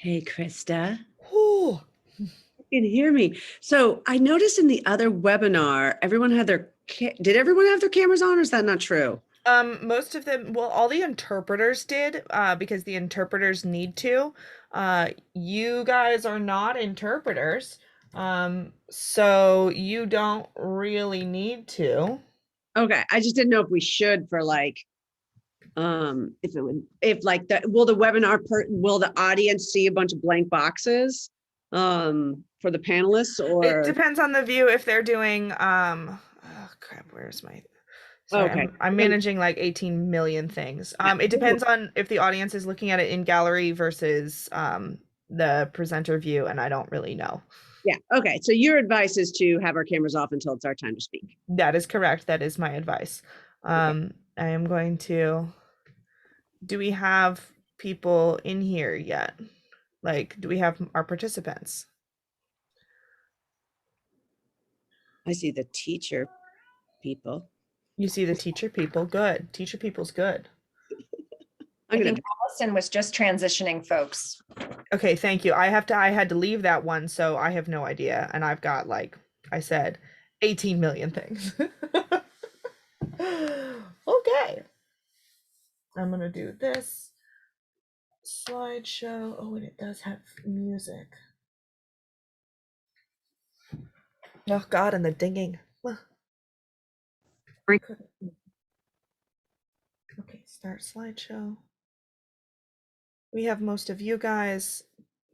Hey, Krista, Whew. you can hear me. So I noticed in the other webinar, everyone had did everyone have their cameras on, or is that not true? Most of them, well, all the interpreters did, because the interpreters need to. You guys are not interpreters, so you don't really need to. Okay, I just didn't know if we should for if it would, if like will the will the audience see a bunch of blank boxes, for the panelists It or? depends on the view if they're doing, oh crap, where's my, sorry, Okay. I'm managing like 18 million things. It Yeah. depends on if the audience is looking at it in gallery versus the presenter view, and I don't really know. Yeah. Okay. So your advice is to have our cameras off until it's our time to speak. That is correct. That is my advice. Okay. I am going to. Do we have people in here yet? Like, do we have our participants? I see the teacher people. You see the teacher people. Good. Teacher people's good. I'm I gonna. think Allison was just transitioning folks. Okay, thank you. I had to leave that one, so I have no idea. And I've got, like I said, 18 million things. Okay. I'm gonna do this slideshow. Oh, and it does have music. Oh God, and the dinging. Okay, start slideshow. We have most of you guys.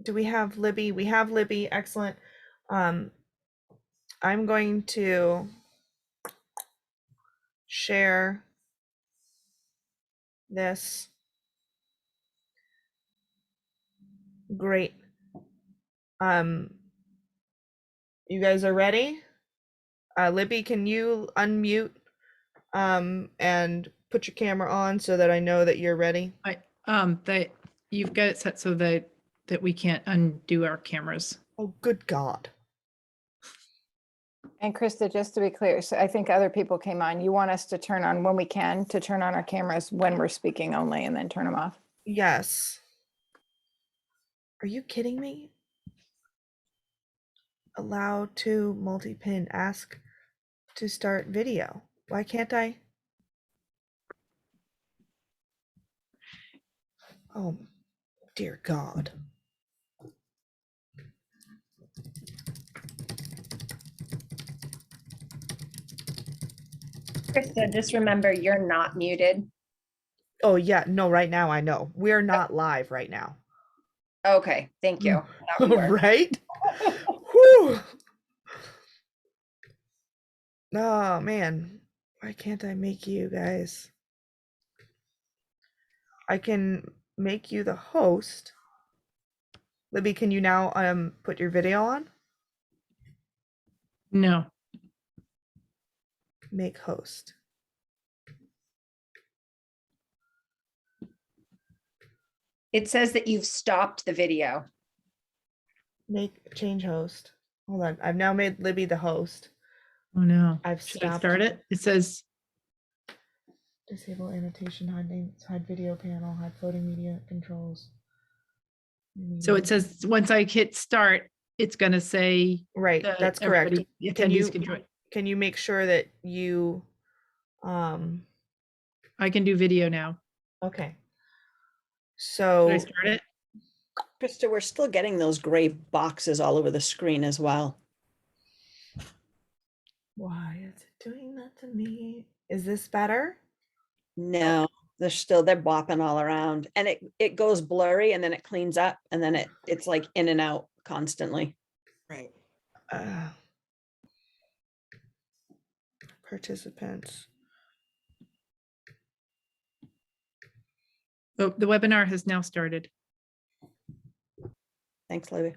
Do we have Libby? We have Libby. Excellent. I'm going to share this. Great. You guys are ready? Libby, can you unmute and put your camera on so that I know that you're ready? That you've got it set so that we can't undo our cameras. Oh, good God. And Krista, just to be clear, so I think other people came on. You want us to turn on when we can, to turn on our cameras when we're speaking only and then turn them off? Yes. Are you kidding me? Allow to multi-pin, ask to start video. Why can't I? Oh, dear God. Krista, just remember you're not muted. Oh, yeah. No, right now I know. We're not live right now. Okay, thank you. That would work. Right? Whew. Oh, man. Why can't I make you guys? I can make you the host. Libby, can you now put your video on? No. Make host. It says that you've stopped the video. Make change host. Hold on. I've now made Libby the host. Oh no. I've Should I stopped. start it? It says Disable annotation, hide video panel, hide floating media controls. so. It says once I hit start, it's gonna say Right, that that's correct. everybody, the Can attendees you can join. can you make sure that you I can do video now. okay. Should I So start it? Krista, we're still getting those gray boxes all over the screen as well. why is it doing that to me? Is this better? No, they're bopping all around, and it goes blurry, and then it cleans up, and then it's like in and out constantly. Right. Participants. Oh, the webinar has now started. Thanks, Libby.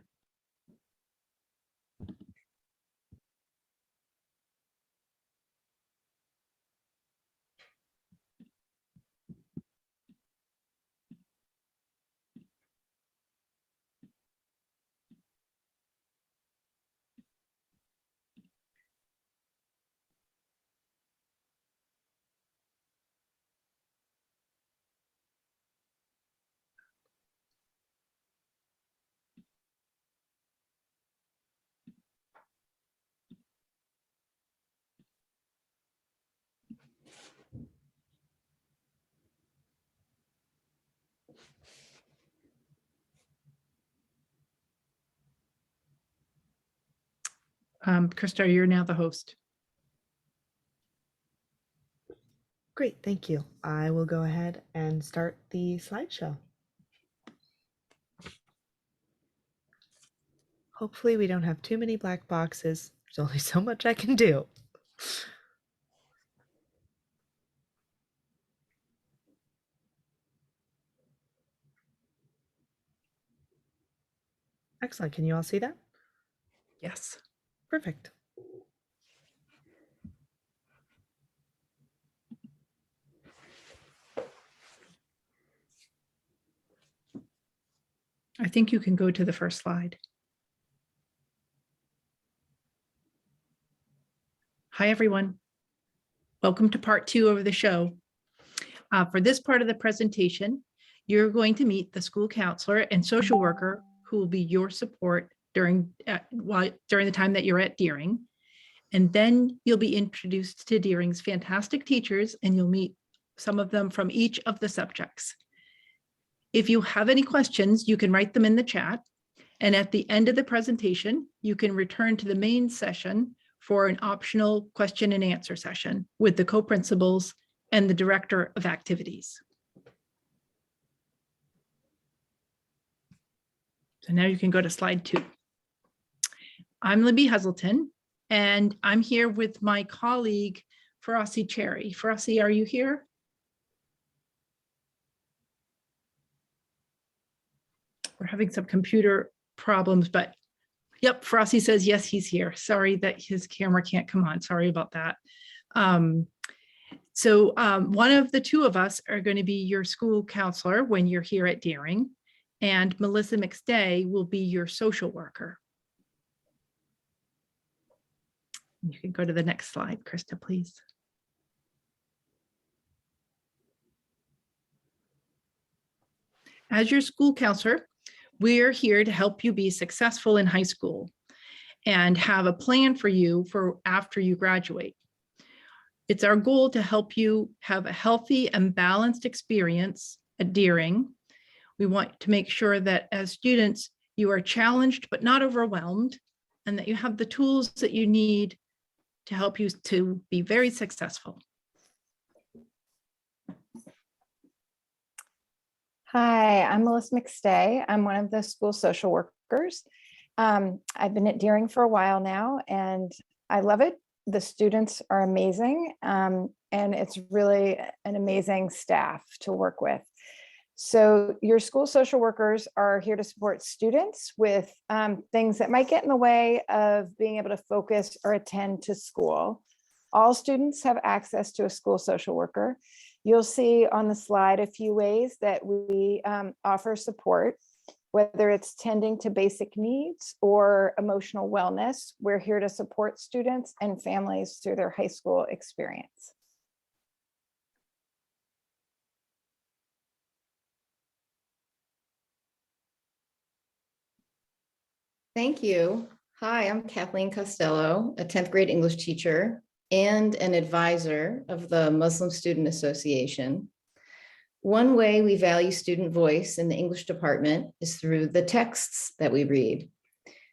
Krista, you're now the host. Great, thank you. I will go ahead and start the slideshow. Hopefully we don't have too many black boxes. There's only so much I can do. Excellent. Can you all see that? Yes. Perfect. I think you can go to the first slide. Hi, everyone. Welcome to part 2 of the show. For this part of the presentation, you're going to meet the school counselor and social worker who will be your support during the time that you're at Deering. And then you'll be introduced to Deering's fantastic teachers, and you'll meet some of them from each of the subjects. If you have any questions, you can write them in the chat. And at the end of the presentation, you can return to the main session for an optional question and answer session with the co-principals and the director of activities. So now you can go to slide 2. I'm Libby Heselton, and I'm here with my colleague, Farasi Cherry. Farasi, are you here? We're having some computer problems, but yep, Frosty says, yes, he's here. Sorry that his camera can't come on. Sorry about that. So one of the two of us are going to be your school counselor when you're here at Deering, and Melissa McStay will be your social worker. You can go to the next slide, Krista, please. As your school counselor, we're here to help you be successful in high school and have a plan for you for after you graduate. It's our goal to help you have a healthy and balanced experience at Deering. We want to make sure that as students, you are challenged but not overwhelmed, and that you have the tools that you need to help you to be very successful. Hi, I'm Melissa McStay. I'm one of the school social workers. I've been at Deering for a while now, and I love it. The students are amazing, and it's really an amazing staff to work with. So your school social workers are here to support students with things that might get in the way of being able to focus or attend to school. All students have access to a school social worker. You'll see on the slide a few ways that we offer support, whether it's tending to basic needs or emotional wellness. We're here to support students and families through their high school experience. Thank you. Hi, I'm Kathleen Costello, a 10th grade English teacher and an advisor of the Muslim Student Association. One way we value student voice in the English department is through the texts that we read.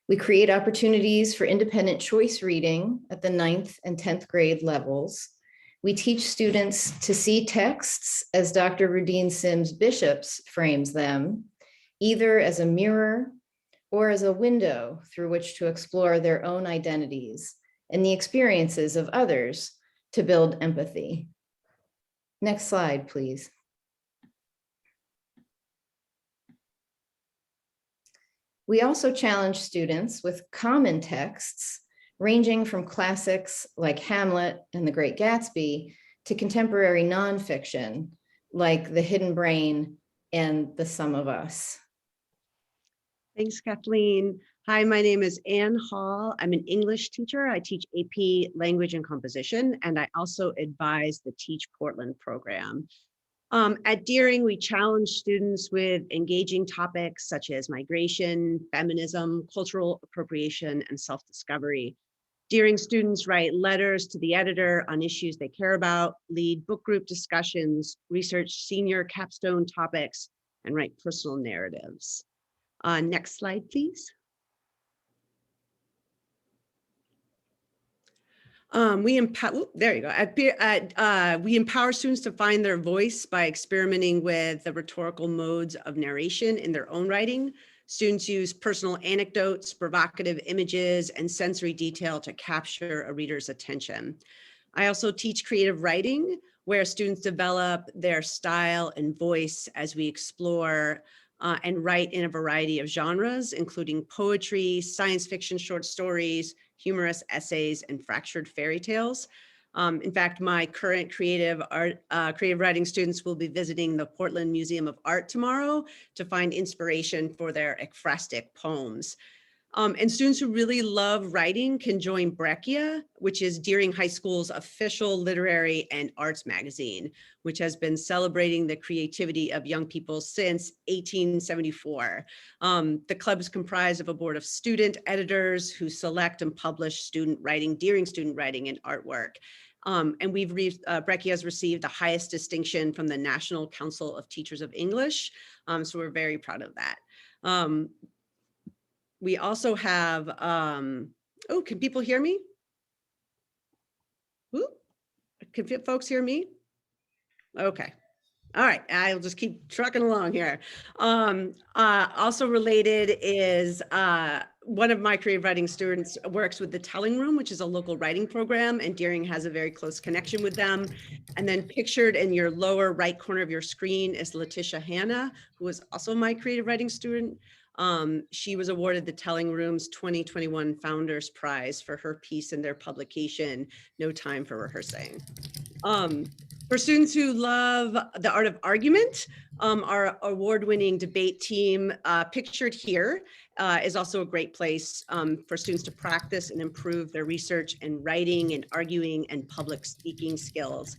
We create opportunities for independent choice reading at the 9th and 10th grade levels. We teach students to see texts as Dr. Rudine Sims Bishops frames them, either as a mirror or as a window through which to explore their own identities and the experiences of others to build empathy. Next slide, please. We also challenge students with common texts ranging from classics like Hamlet and The Great Gatsby to contemporary nonfiction like The Hidden Brain and The Sum of Us. Thanks, Kathleen. Hi, my name is Ann Hall. I'm an English teacher. I teach AP Language and Composition, and I also advise the Teach Portland program. At Deering, we challenge students with engaging topics such as migration, feminism, cultural appropriation, and self-discovery. Deering students write letters to the editor on issues they care about, lead book group discussions, research senior capstone topics, and write personal narratives. Next slide, please. We empower, there you go. We empower students to find their voice by experimenting with the rhetorical modes of narration in their own writing. Students use personal anecdotes, provocative images, and sensory detail to capture a reader's attention. I also teach creative writing, where students develop their style and voice as we explore and write in a variety of genres, including poetry, science fiction, short stories, humorous essays, and fractured fairy tales. In fact, my current creative writing students will be visiting the Portland Museum of Art tomorrow to find inspiration for their ekphrastic poems. And students who really love writing can join Breccia, which is Deering High School's official literary and arts magazine, which has been celebrating the creativity of young people since 1874. The club is comprised of a board of student editors who select and publish student writing, Deering student writing and artwork. And Breccia has received the highest distinction from the National Council of Teachers of English. So we're very proud of that. We also have, oh, can people hear me? Ooh, can folks hear me? Okay. All right, I'll just keep trucking along here. Also related is one of my creative writing students works with the Telling Room, which is a local writing program, and Deering has a very close connection with them. And then pictured in your lower right corner of your screen is Letitia Hanna, who is also my creative writing student. She was awarded the Telling Room's 2021 Founders Prize for her piece in their publication, No Time for Rehearsing. For students who love the art of argument, our award-winning debate team, pictured here, is also a great place for students to practice and improve their research and writing and arguing and public speaking skills.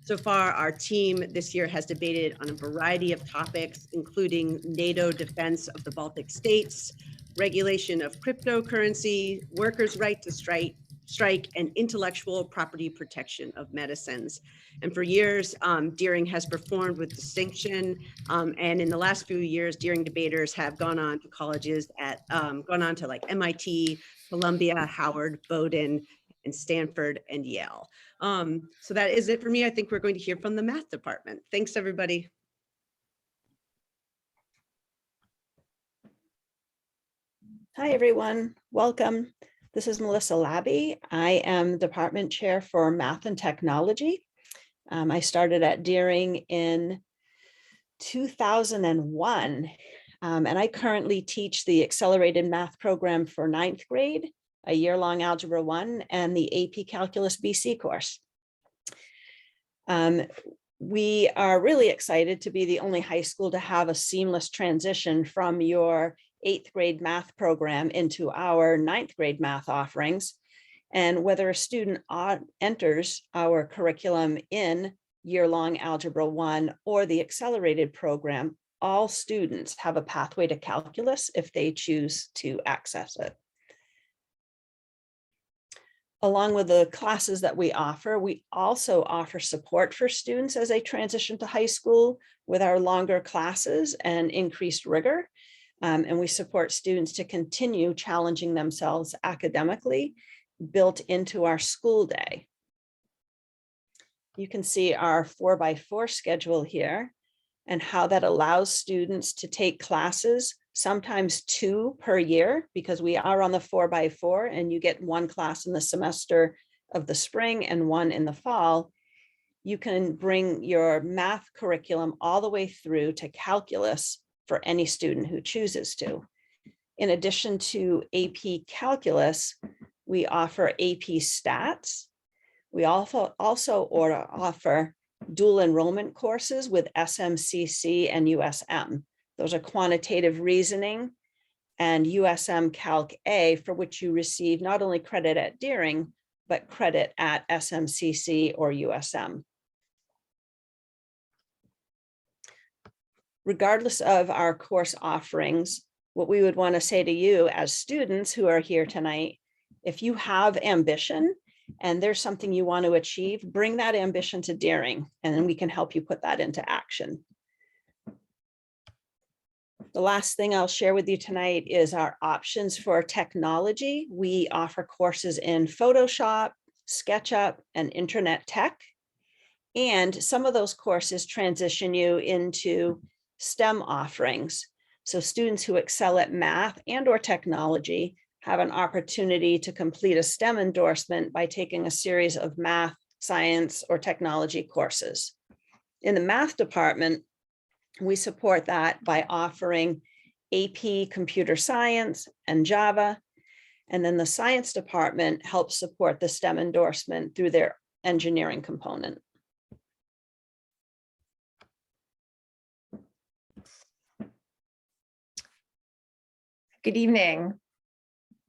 So far, our team this year has debated on a variety of topics, including NATO defense of the Baltic states, regulation of cryptocurrency, workers' right to strike, and intellectual property protection of medicines. And for years, Deering has performed with distinction. And in the last few years, Deering debaters have gone on to colleges gone on to like MIT, Columbia, Howard, Bowdoin, and Stanford and Yale. So that is it for me. I think we're going to hear from the math department. Thanks, everybody. Hi, everyone. Welcome. This is Melissa Labby. I am department chair for math and technology. I started at Deering in 2001, and I currently teach the accelerated math program for 9th grade, a year-long Algebra 1, and the AP Calculus BC course. We are really excited to be the only high school to have a seamless transition from your 8th grade math program into our 9th grade math offerings. And whether a student enters our curriculum in year-long Algebra 1 or the accelerated program, all students have a pathway to calculus if they choose to access it. Along with the classes that we also offer support for students as they transition to high school with our longer classes and increased rigor. And we support students to continue challenging themselves academically, built into our school day. You can see our 4x4 schedule here and how that allows students to take classes, sometimes 2 per year, because we are on the 4x4 and you get 1 class in the semester of the spring and 1 in the fall. You can bring your math curriculum all the way through to calculus for any student who chooses to. In addition to AP Calculus, we offer AP Stats. We also offer dual enrollment courses with SMCC and USM. Those are quantitative reasoning and USM Calc A, for which you receive not only credit at Deering, but credit at SMCC or USM. Regardless of our course offerings, what we would want to say to you as students who are here tonight, if you have ambition and there's something you want to achieve, bring that ambition to Deering, and then we can help you put that into action. The last thing I'll share with you tonight is our options for technology. We offer courses in Photoshop, SketchUp, and Internet Tech. And some of those courses transition you into STEM offerings. So students who excel at math and/or technology have an opportunity to complete a STEM endorsement by taking a series of math, science, or technology courses. In the math department, we support that by offering AP Computer Science and Java. And then the science department helps support the STEM endorsement through their engineering component. Good evening.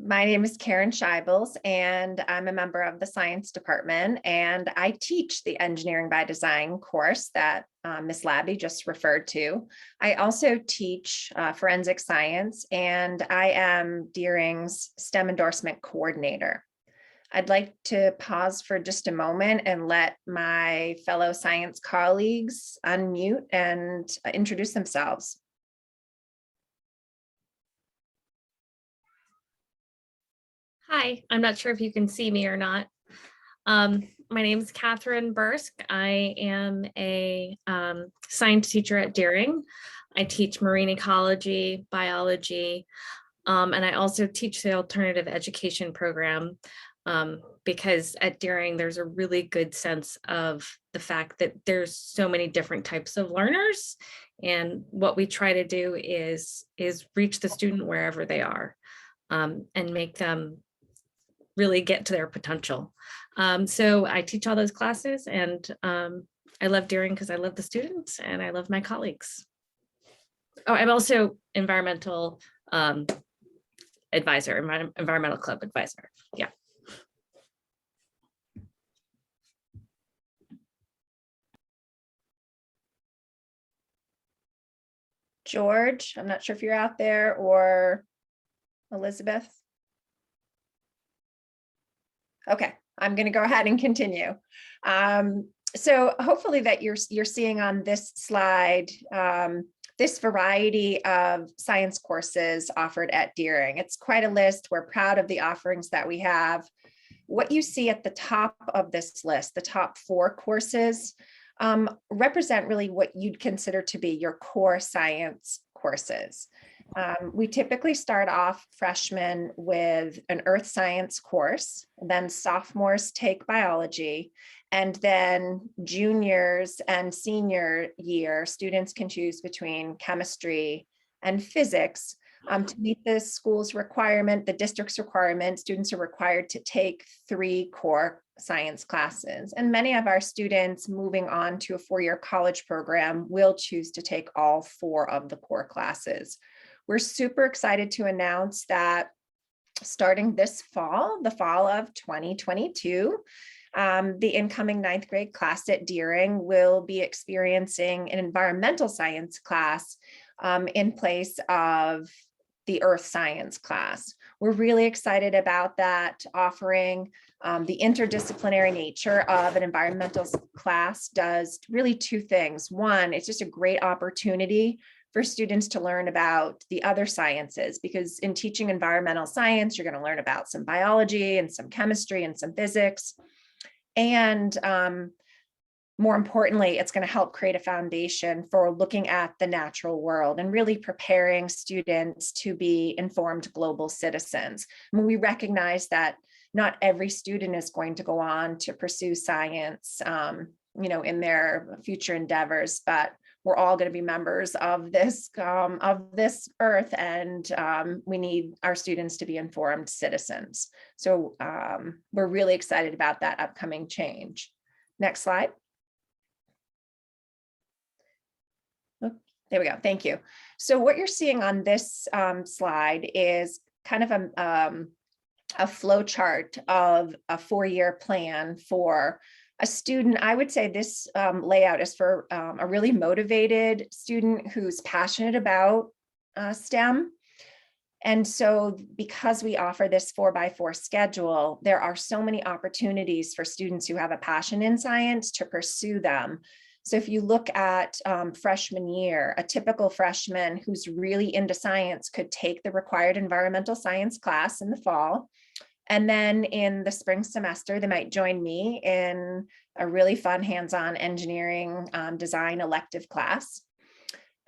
My name is Karen Scheibels, and I'm a member of the science department, and I teach the engineering by design course that Ms. Labby just referred to. I also teach forensic science, and I am Deering's STEM endorsement coordinator. I'd like to pause for just a moment and let my fellow science colleagues unmute and introduce themselves. Hi, I'm not sure if you can see me or not. My name is Catherine Bursk. I am a science teacher at Deering. I teach marine ecology, biology, and I also teach the alternative education program because at Deering, there's a really good sense of the fact that there's so many different types of learners. And what we try to do is reach the student wherever they are and make them really get to their potential. So I teach all those classes, and I love Deering because I love the students and I love my colleagues. Oh, I'm also environmental advisor, environmental club advisor. Yeah. George, I'm not sure if you're out there, or Elizabeth. Okay, I'm going to go ahead and continue. So hopefully that you're seeing on this slide this variety of science courses offered at Deering. It's quite a list. We're proud of the offerings that we have. What you see at the top of this list, the top 4 courses, represent really what you'd consider to be your core science courses. We typically start off freshmen with an earth science course, then sophomores take biology, and then juniors and senior year students can choose between chemistry and physics. To meet the school's requirement, the district's requirement, students are required to take 3 core science classes. And many of our students moving on to a 4-year college program will choose to take all 4 of the core classes. We're super excited to announce that starting this fall, the fall of 2022, the incoming 9th grade class at Deering will be experiencing an environmental science class in place of the earth science class. We're really excited about that offering. The interdisciplinary nature of an environmental class does really 2 things. One, it's just a great opportunity for students to learn about the other sciences, because in teaching environmental science, you're going to learn about some biology and some chemistry and some physics. And more importantly, it's going to help create a foundation for looking at the natural world and really preparing students to be informed global citizens. I mean, we recognize that not every student is going to go on to pursue science, in their future endeavors, but we're all going to be members of this earth, and we need our students to be informed citizens. So we're really excited about that upcoming change. Next slide. Oh, there we go. Thank you. So what you're seeing on this slide is kind of a flow chart of a 4-year plan for a student. I would say this layout is for a really motivated student who's passionate about STEM. And so because we offer this 4x4 schedule, there are so many opportunities for students who have a passion in science to pursue them. So if you look at freshman year, a typical freshman who's really into science could take the required environmental science class in the fall. And then in the spring semester, they might join me in a really fun hands-on engineering design elective class.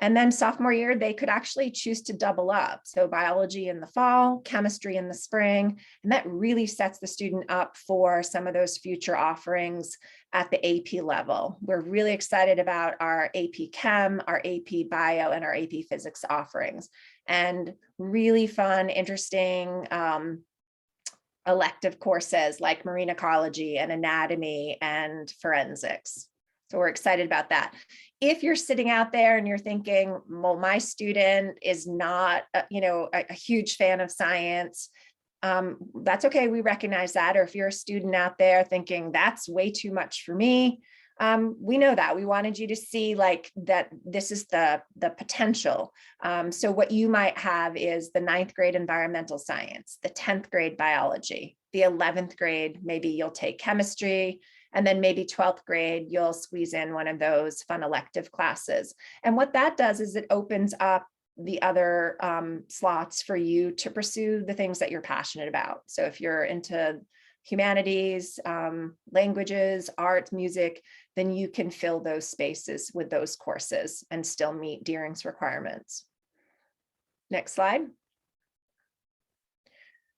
And then sophomore year, they could actually choose to double up. So biology in the fall, chemistry in the spring, and that really sets the student up for some of those future offerings at the AP level. We're really excited about our AP Chem, our AP Bio, and our AP Physics offerings, and really fun, interesting elective courses like marine ecology and anatomy and forensics. So we're excited about that. If you're sitting out there and you're thinking, well, my student is not, a huge fan of science, that's okay. We recognize that. Or if you're a student out there thinking that's way too much for me, we know that. We wanted you to see like that this is the potential. So what you might have is the 9th grade environmental science, the 10th grade biology, the 11th grade, maybe you'll take chemistry, and then maybe 12th grade, you'll squeeze in one of those fun elective classes. And what that does is it opens up the other slots for you to pursue the things that you're passionate about. So if you're into humanities, languages, art, music, then you can fill those spaces with those courses and still meet Deering's requirements. Next slide.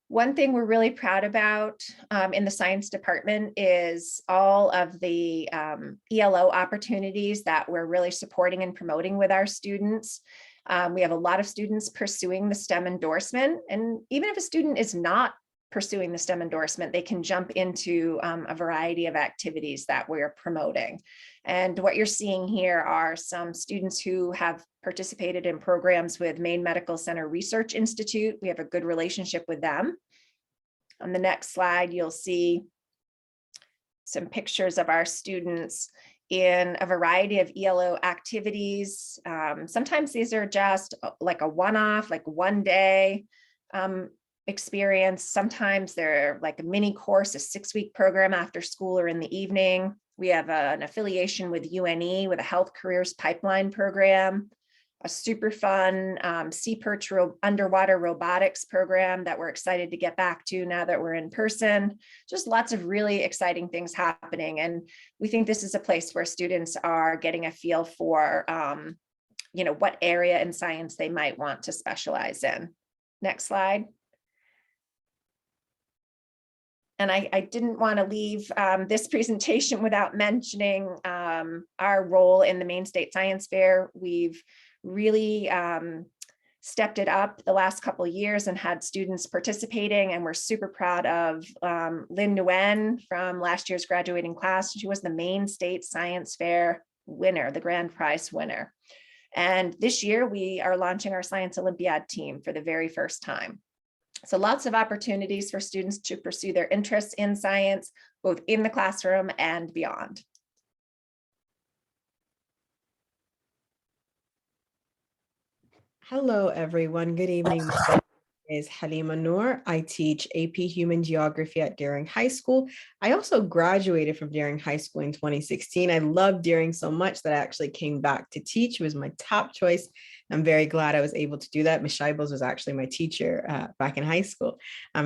One thing we're really proud about in the science department is all of the ELO opportunities that we're really supporting and promoting with our students. We have a lot of students pursuing the STEM endorsement, and even if a student is not pursuing the STEM endorsement, they can jump into a variety of activities that we're promoting. And what you're seeing here are some students who have participated in programs with Maine Medical Center Research Institute. We have a good relationship with them. On the next slide, you'll see some pictures of our students in a variety of ELO activities. Sometimes these are just like a one-off, like one day experience. Sometimes they're like a mini course, a 6-week program after school or in the evening. We have an affiliation with UNE with a health careers pipeline program, a super fun sea perch underwater robotics program that we're excited to get back to now that we're in person. Just lots of really exciting things happening. And we think this is a place where students are getting a feel for, what area in science they might want to specialize in. Next slide. And I didn't want to leave this presentation without mentioning our role in the Maine State Science Fair. We've really stepped it up the last couple of years and had students participating, and we're super proud of Lynn Nguyen from last year's graduating class. She was the Maine State Science Fair winner, the grand prize winner. And this year we are launching our Science Olympiad team for the very first time. So lots of opportunities for students to pursue their interests in science, both in the classroom and beyond. Hello, everyone. Good evening. My name is Halima Noor. I teach AP Human Geography at Deering High School. I also graduated from Deering High School in 2016. I loved Deering so much that I actually came back to teach. It was my top choice. I'm very glad I was able to do that. Ms. Scheibels was actually my teacher back in high school.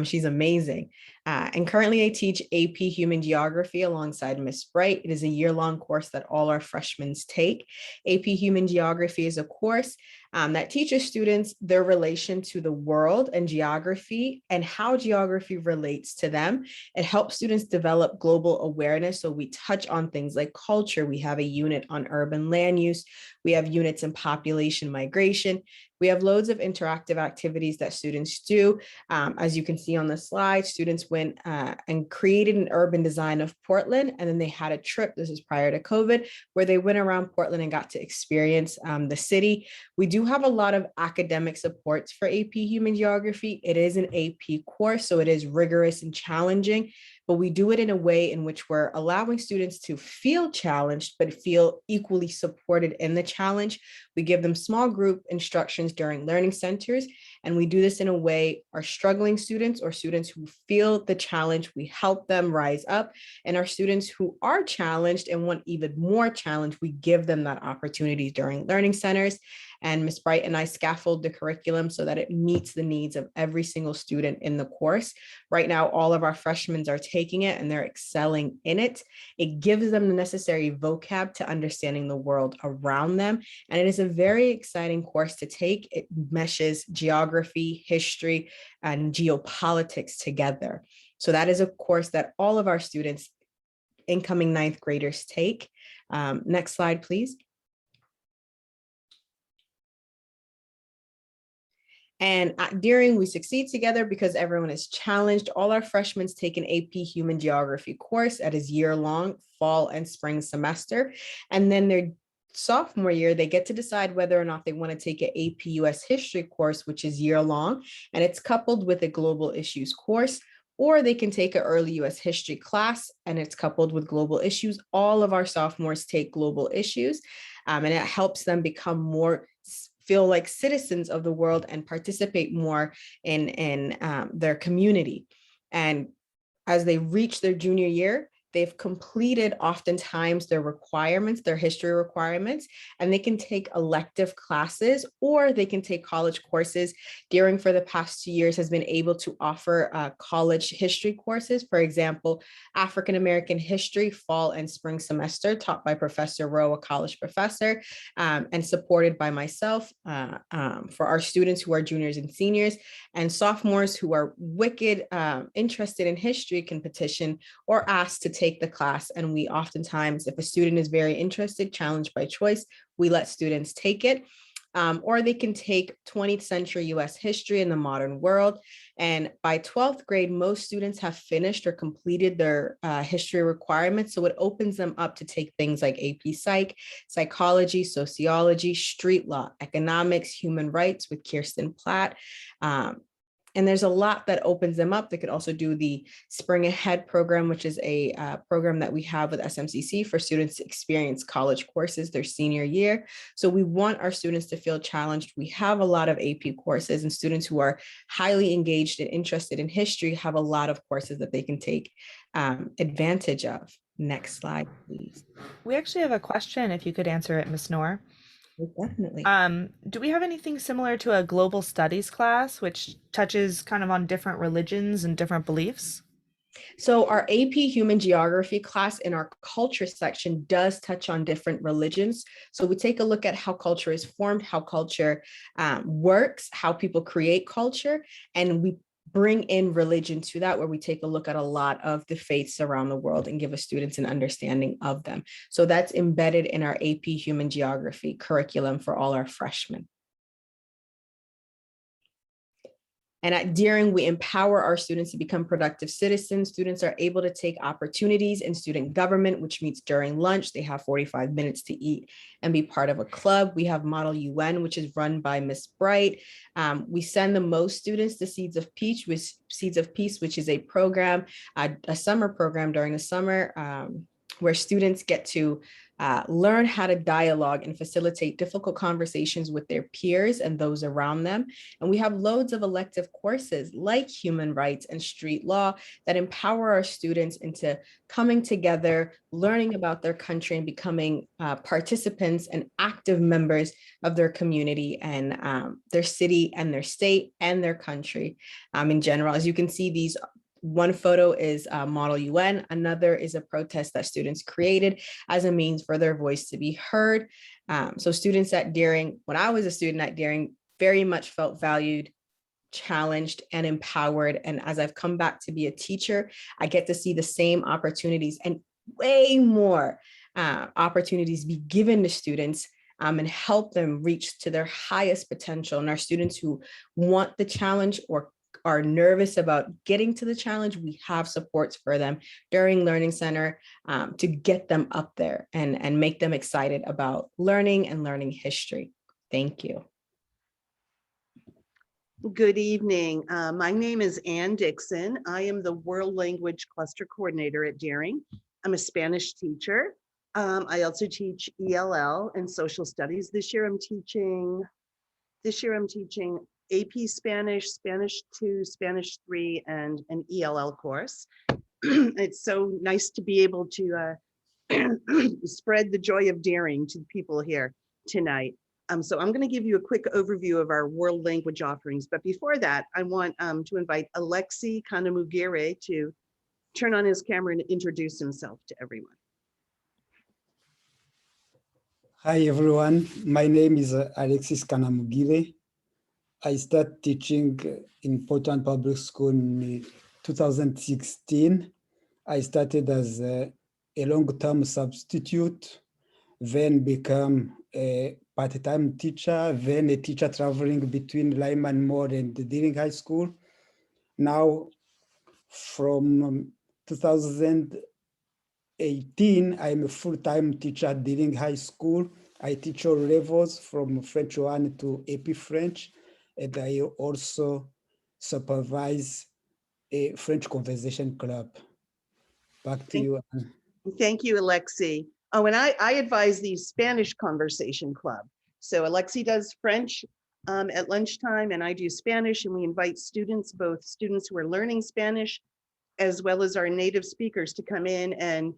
She's amazing. And currently I teach AP Human Geography alongside Ms. Bright. It is a year-long course that all our freshmen take. AP Human Geography is a course that teaches students their relation to the world and geography and how geography relates to them. It helps students develop global awareness. So we touch on things like culture. We have a unit on urban land use. We have units in population migration. We have loads of interactive activities that students do. As you can see on the slide, students went and created an urban design of Portland, and then they had a trip, this is prior to COVID, where they went around Portland and got to experience the city. We do have a lot of academic supports for AP Human Geography. It is an AP course, so it is rigorous and challenging, but we do it in a way in which we're allowing students to feel challenged, but feel equally supported in the challenge. We give them small group instructions during learning centers, and we do this in a way our struggling students or students who feel the challenge, we help them rise up, and our students who are challenged and want even more challenge, we give them that opportunity during learning centers. And Ms. Bright and I scaffold the curriculum so that it meets the needs of every single student in the course. Right now, all of our freshmen are taking it and they're excelling in it. It gives them the necessary vocab to understanding the world around them. And it is a very exciting course to take. It meshes geography, history, and geopolitics together. So that is a course that all of our students, incoming ninth graders, take. Next slide, please. And at Deering, we succeed together because everyone is challenged. All our freshmen take an AP Human Geography course that is year-long, fall and spring semester. And then their sophomore year, they get to decide whether or not they want to take an AP US History course, which is year-long, and it's coupled with a Global Issues course. Or they can take an early US history class and it's coupled with global issues. All of our sophomores take global issues, and it helps them become more, feel like citizens of the world and participate more in their community. And as they reach their junior year, they've completed oftentimes their requirements, their history requirements, and they can take elective classes or they can take college courses. Deering for the past 2 years has been able to offer college history courses. For example, African-American history, fall and spring semester, taught by Professor Rowe, a college professor, and supported by myself for our students who are juniors and seniors. And sophomores who are wicked interested in history can petition or ask to take the class. And we oftentimes, if a student is very interested, challenged by choice, we let students take it. Or they can take 20th century US history in the modern world. And by 12th grade, most students have finished or completed their history requirements. So it opens them up to take things like AP Psych, psychology, sociology, street law, economics, human rights with Kirsten Platt. And there's a lot that opens them up. They could also do the Spring Ahead program, which is a program that we have with SMCC for students to experience college courses their senior year. So we want our students to feel challenged. We have a lot of AP courses, and students who are highly engaged and interested in history have a lot of courses that they can take advantage of. Next slide, please. We actually have a question, if you could answer it, Ms. Noor. Definitely. Do we have anything similar to a global studies class, which touches kind of on different religions and different beliefs? So our AP Human Geography class in our culture section does touch on different religions. So we take a look at how culture is formed, how culture works, how people create culture, and we bring in religion to that, where we take a look at a lot of the faiths around the world and give our students an understanding of them. So that's embedded in our AP Human Geography curriculum for all our freshmen. And at Deering, we empower our students to become productive citizens. Students are able to take opportunities in student government, which meets during lunch. They have 45 minutes to eat and be part of a club. We have Model UN, which is run by Ms. Bright. We send the most students to Seeds of Peace, which is a program, a summer program during the summer, where students get to learn how to dialogue and facilitate difficult conversations with their peers and those around them. And we have loads of elective courses like human rights and street law that empower our students into coming together, learning about their country, and becoming participants and active members of their community and their city and their state and their country in general. As you can see, these one photo is Model UN. Another is a protest that students created as a means for their voice to be heard. So students at Deering, when I was a student at Deering, very much felt valued, challenged, and empowered. And as I've come back to be a teacher, I get to see the same opportunities and way more opportunities be given to students and help them reach to their highest potential. And our students who want the challenge or are nervous about getting to the challenge, we have supports for them during Learning Center to get them up there and make them excited about learning and learning history. Thank you. Good evening. My name is Ann Dixon. I am the World Language Cluster Coordinator at Deering. I'm a Spanish teacher. I also teach ELL and Social Studies. This year I'm teaching AP Spanish, Spanish 2, Spanish 3, and an ELL course. It's so nice to be able to spread the joy of Deering to the people here tonight. So I'm going to give you a quick overview of our world language offerings. But before that, I want to invite Alexi Kanamugire to turn on his camera and introduce himself to everyone. Hi everyone, my name is Alexis Kanamugire. I started teaching in Portland Public School in 2016. I started as a long-term substitute, then become a part-time teacher, then a teacher traveling between Lyman Moore and Deering High School. Now, from 2018, I'm a full-time teacher at Deering High School. I teach all levels from French 1 to AP French, and I also supervise a French conversation club. Back to you, Anne. Thank you, Alexi. Oh, and I advise the Spanish Conversation Club. So Alexi does French at lunchtime, and I do Spanish, and we invite students, both students who are learning Spanish, as well as our native speakers to come in. And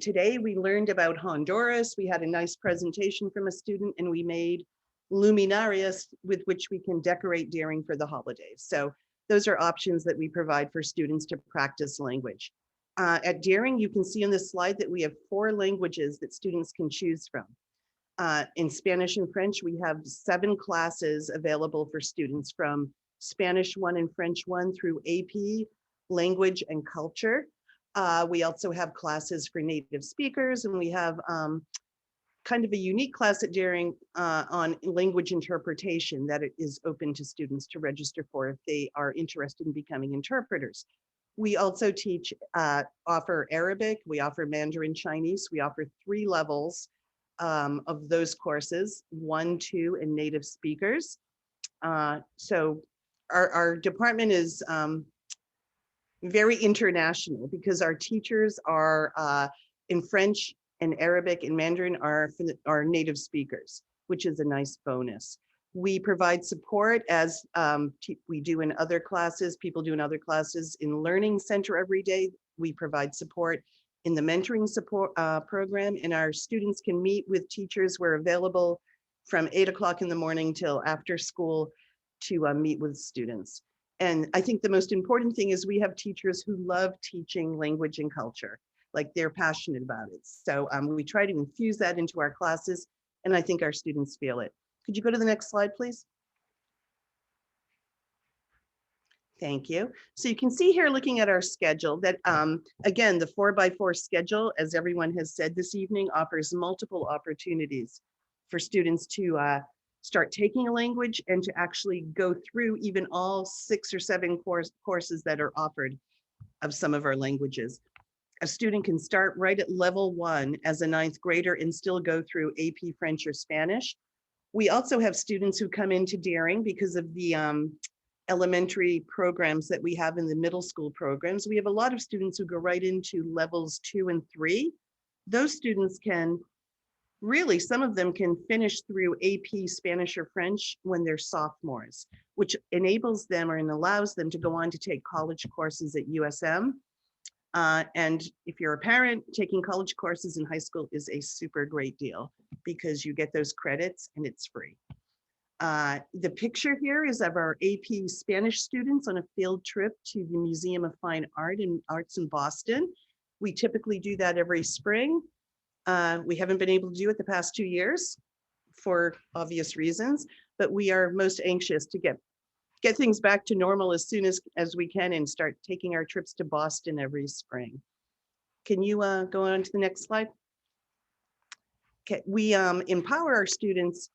today we learned about Honduras. We had a nice presentation from a student, and we made luminarias with which we can decorate Deering for the holidays. So those are options that we provide for students to practice language. At Deering, you can see on this slide that we have 4 languages that students can choose from. In Spanish and French, we have 7 classes available for students, from Spanish 1 and French 1 through AP, Language and Culture. We also have classes for native speakers, and we have kind of a unique class at Deering on language interpretation that it is open to students to register for if they are interested in becoming interpreters. We also teach, offer Arabic, we offer Mandarin Chinese, we offer 3 levels of those courses, 1, 2, and native speakers. So our department is very international because our teachers are in French and Arabic and Mandarin are native speakers, which is a nice bonus. We provide support as we do in other classes, people do in other classes. In Learning Center every day, we provide support in the mentoring support program, and our students can meet with teachers. We're available from 8 o'clock in the morning till after school to meet with students. And I think the most important thing is we have teachers who love teaching language and culture, like they're passionate about it. So we try to infuse that into our classes, and I think our students feel it. Could you go to the next slide, please? Thank you. So you can see here, looking at our schedule, that again, the 4x4 schedule, as everyone has said this evening, offers multiple opportunities for students to start taking a language and to actually go through even all 6 or 7 courses that are offered of some of our languages. A student can start right at level 1 as a 9th grader and still go through AP French or Spanish. We also have students who come into Deering because of the elementary programs that we have in the middle school programs. We have a lot of students who go right into levels 2 and 3. Those students can really, some of them can finish through AP Spanish or French when they're sophomores, which enables them and allows them to go on to take college courses at USM. And if you're a parent, taking college courses in high school is a super great deal because you get those credits and it's free. The picture here is of our AP Spanish students on a field trip to the Museum of Fine Arts in Boston. We typically do that every spring. We haven't been able to do it the past 2 years for obvious reasons, but we are most anxious to get things back to normal as soon as we can and start taking our trips to Boston every spring. Can you go on to the next slide? Okay, we empower our students.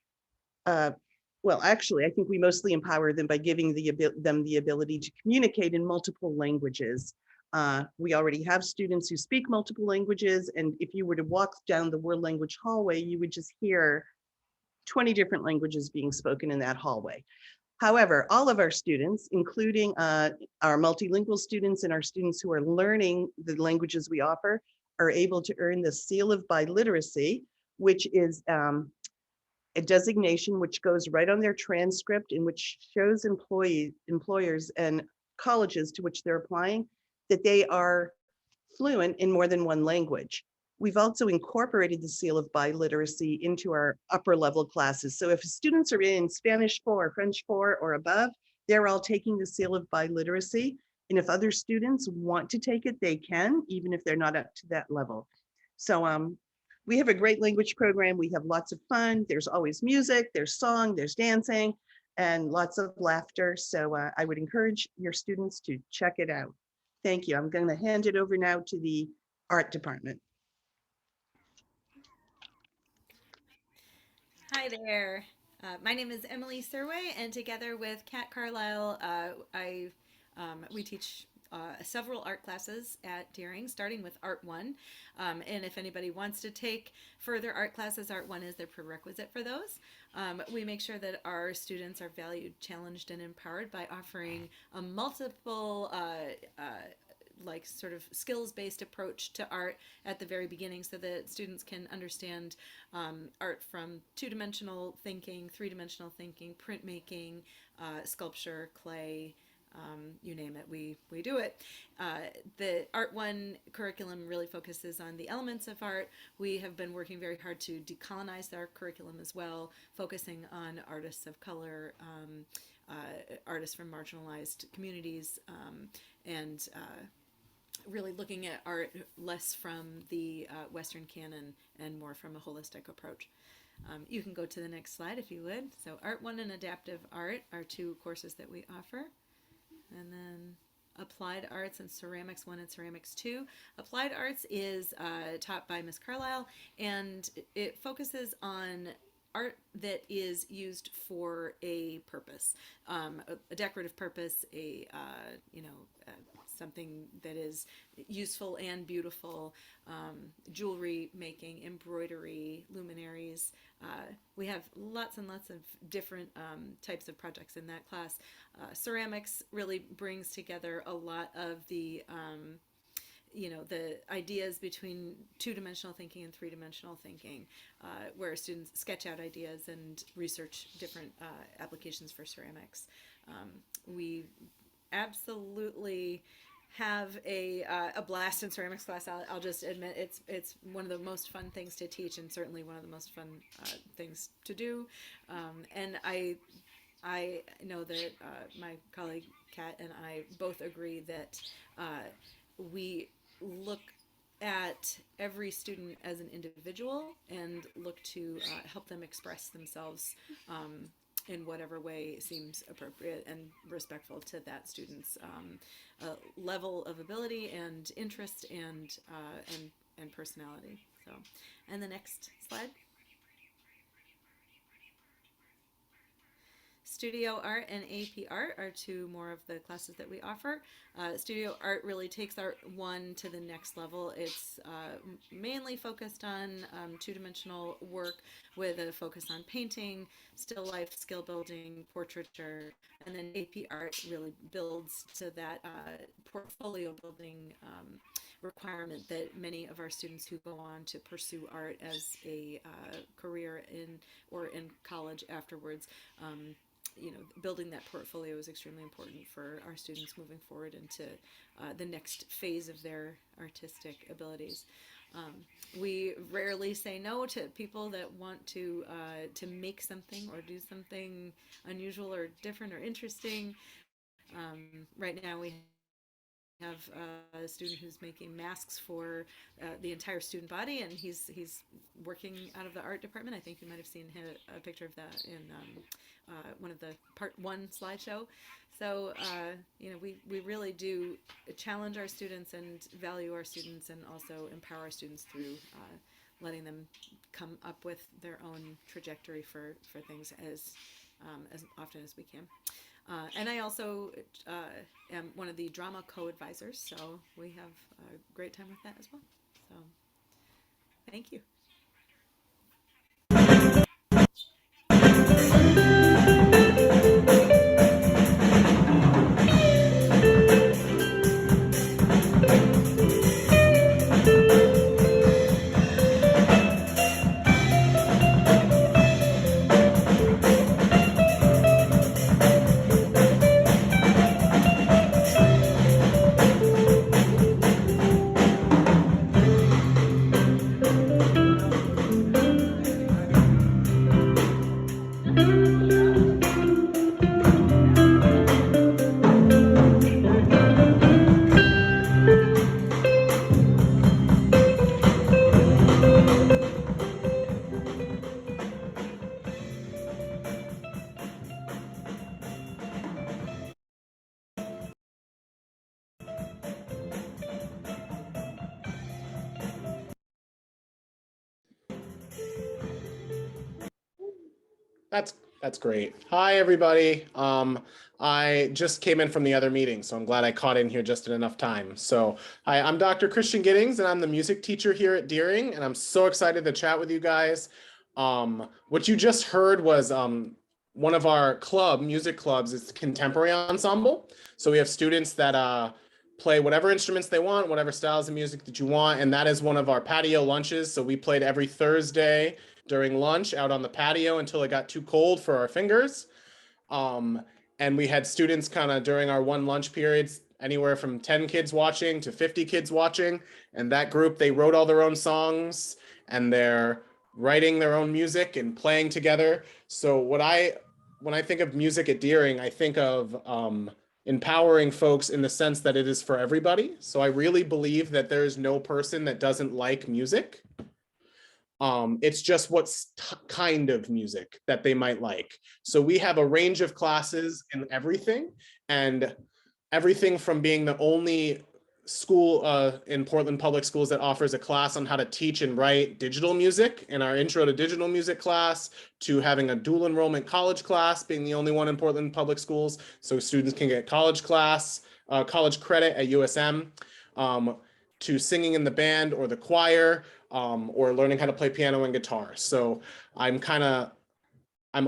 Well, actually, I think we mostly empower them by giving them the ability to communicate in multiple languages. We already have students who speak multiple languages, and if you were to walk down the world language hallway, you would just hear 20 different languages being spoken in that hallway. However, all of our students, including our multilingual students and our students who are learning the languages we offer, are able to earn the Seal of Biliteracy, which is a designation which goes right on their transcript and which shows employers and colleges to which they're applying that they are fluent in more than one language. We've also incorporated the seal of biliteracy into our upper level classes. So if students are in Spanish 4, French 4 or above, they're all taking the seal of biliteracy. And if other students want to take it, they can, even if they're not up to that level. So we have a great language program. We have lots of fun. There's always music, there's song, there's dancing, and lots of laughter. So I would encourage your students to check it out. Thank you. I'm going to hand it over now to the art department. Hi there. My name is Emily Surway, and together with Kat Carlisle, we teach several art classes at Deering, starting with Art 1. And if anybody wants to take further art classes, Art 1 is their prerequisite for those. We make sure that our students are valued, challenged, and empowered by offering a multiple like sort of skills-based approach to art at the very beginning, so that students can understand art from two-dimensional thinking, three-dimensional thinking, printmaking, sculpture, clay, you name it, we do it. The Art 1 curriculum really focuses on the elements of art. We have been working very hard to decolonize our curriculum as well, focusing on artists of color, artists from marginalized communities, and really looking at art less from the Western canon and more from a holistic approach. You can go to the next slide if you would. So Art 1 and Adaptive Art are two courses that we offer. And then Applied Arts and Ceramics 1 and Ceramics 2. Applied Arts is taught by Ms. Carlisle, and it focuses on art that is used for a purpose, a decorative purpose, something that is useful and beautiful, jewelry making, embroidery, luminaries. We have lots and lots of different types of projects in that class. Ceramics really brings together a lot of the the ideas between two-dimensional thinking and three-dimensional thinking, where students sketch out ideas and research different applications for ceramics. We absolutely have a blast in ceramics class. I'll just admit it's one of the most fun things to teach, and certainly one of the most fun things to do. And I know that my colleague Kat and I both agree that we look at every student as an individual and look to help them express themselves in whatever way seems appropriate and respectful to that student's level of ability and interest and personality. So, and the next slide. Studio Art and AP Art are two more of the classes that we offer. Studio Art really takes Art 1 to the next level. It's mainly focused on two-dimensional work with a focus on painting, still life, skill building, portraiture, and then AP Art really builds to that portfolio building requirement that many of our students who go on to pursue art as a career in college afterwards, building that portfolio is extremely important for our students moving forward into the next phase of their artistic abilities. We rarely say no to people that want to make something or do something unusual or different or interesting. Right now we have a student who's making masks for the entire student body, and he's working out of the art department. I think you might have seen a picture of that in one of the part 1 slideshow. So we really do challenge our students and value our students, and also empower our students through letting them come up with their own trajectory for things as often as we can. And I also am one of the drama co-advisors, so we have a great time with that as well. So thank you. That's great. Hi, everybody. I just came in from the other meeting, so I'm glad I caught in here just in enough time. So, hi, I'm Dr. Christian Giddings, and I'm the music teacher here at Deering, and I'm so excited to chat with you guys. What you just heard was one of our music clubs is contemporary ensemble. So we have students that play whatever instruments they want, whatever styles of music that you want, and that is one of our patio lunches. So we played every Thursday during lunch out on the patio until it got too cold for our fingers. And we had students kind of during our one lunch periods, anywhere from 10 kids watching to 50 kids watching. And that group, they wrote all their own songs and they're writing their own music and playing together. So when I think of music at Deering, I think of empowering folks in the sense that it is for everybody. So I really believe that there is no person that doesn't like music. It's just kind of music that they might like. So we have a range of classes and everything from being the only school in Portland Public Schools that offers a class on how to teach and write digital music in our intro to digital music class, to having a dual enrollment college class, being the only one in Portland Public Schools. So students can get college credit at USM, to singing in the band or the choir, or learning how to play piano and guitar. So I'm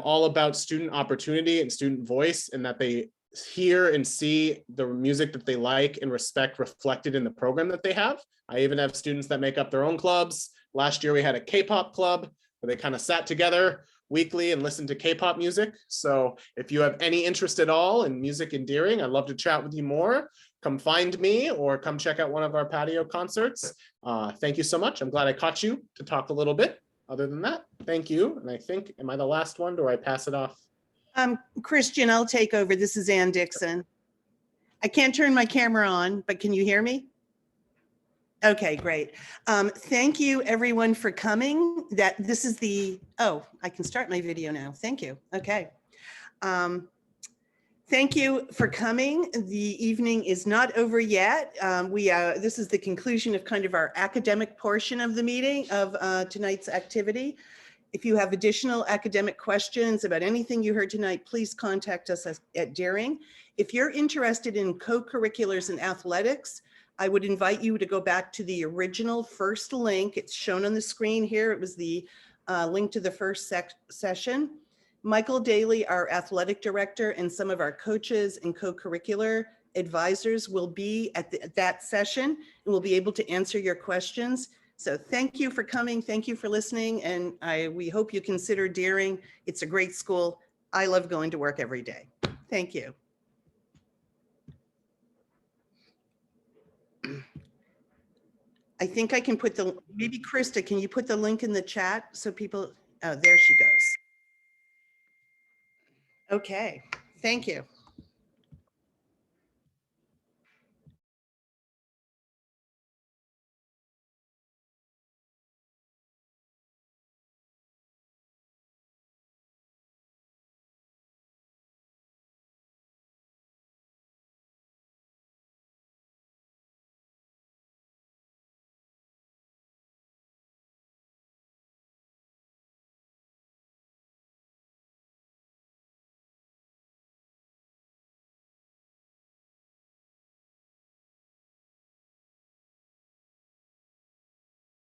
all about student opportunity and student voice, and that they hear and see the music that they like and respect reflected in the program that they have. I even have students that make up their own clubs. Last year we had a K-pop club where they kind of sat together weekly and listened to K-pop music. So if you have any interest at all in music and Deering, I'd love to chat with you more. Come find me or come check out one of our patio concerts. Thank you so much. I'm glad I caught you to talk a little bit. Other than that, thank you. And I think, am I the last one? Do I pass it off? Christian, I'll take over. This is Ann Dixon. I can't turn my camera on, but can you hear me? Okay, great. Thank you everyone for coming. I can start my video now. Thank you. Okay. Thank you for coming. The evening is not over yet. This is the conclusion of kind of our academic portion of the meeting of tonight's activity. If you have additional academic questions about anything you heard tonight, please contact us at Deering. If you're interested in co-curriculars and athletics, I would invite you to go back to the original first link. It's shown on the screen here. It was the link to the first session. Michael Daly, our athletic director, and some of our coaches and co-curricular advisors will be at that session and will be able to answer your questions. So thank you for coming. Thank you for listening. And we hope you consider Deering. It's a great school. I love going to work every day. Thank you. I think I can put maybe Krista, can you put the link in the chat so people, oh, there she goes. Okay, thank you.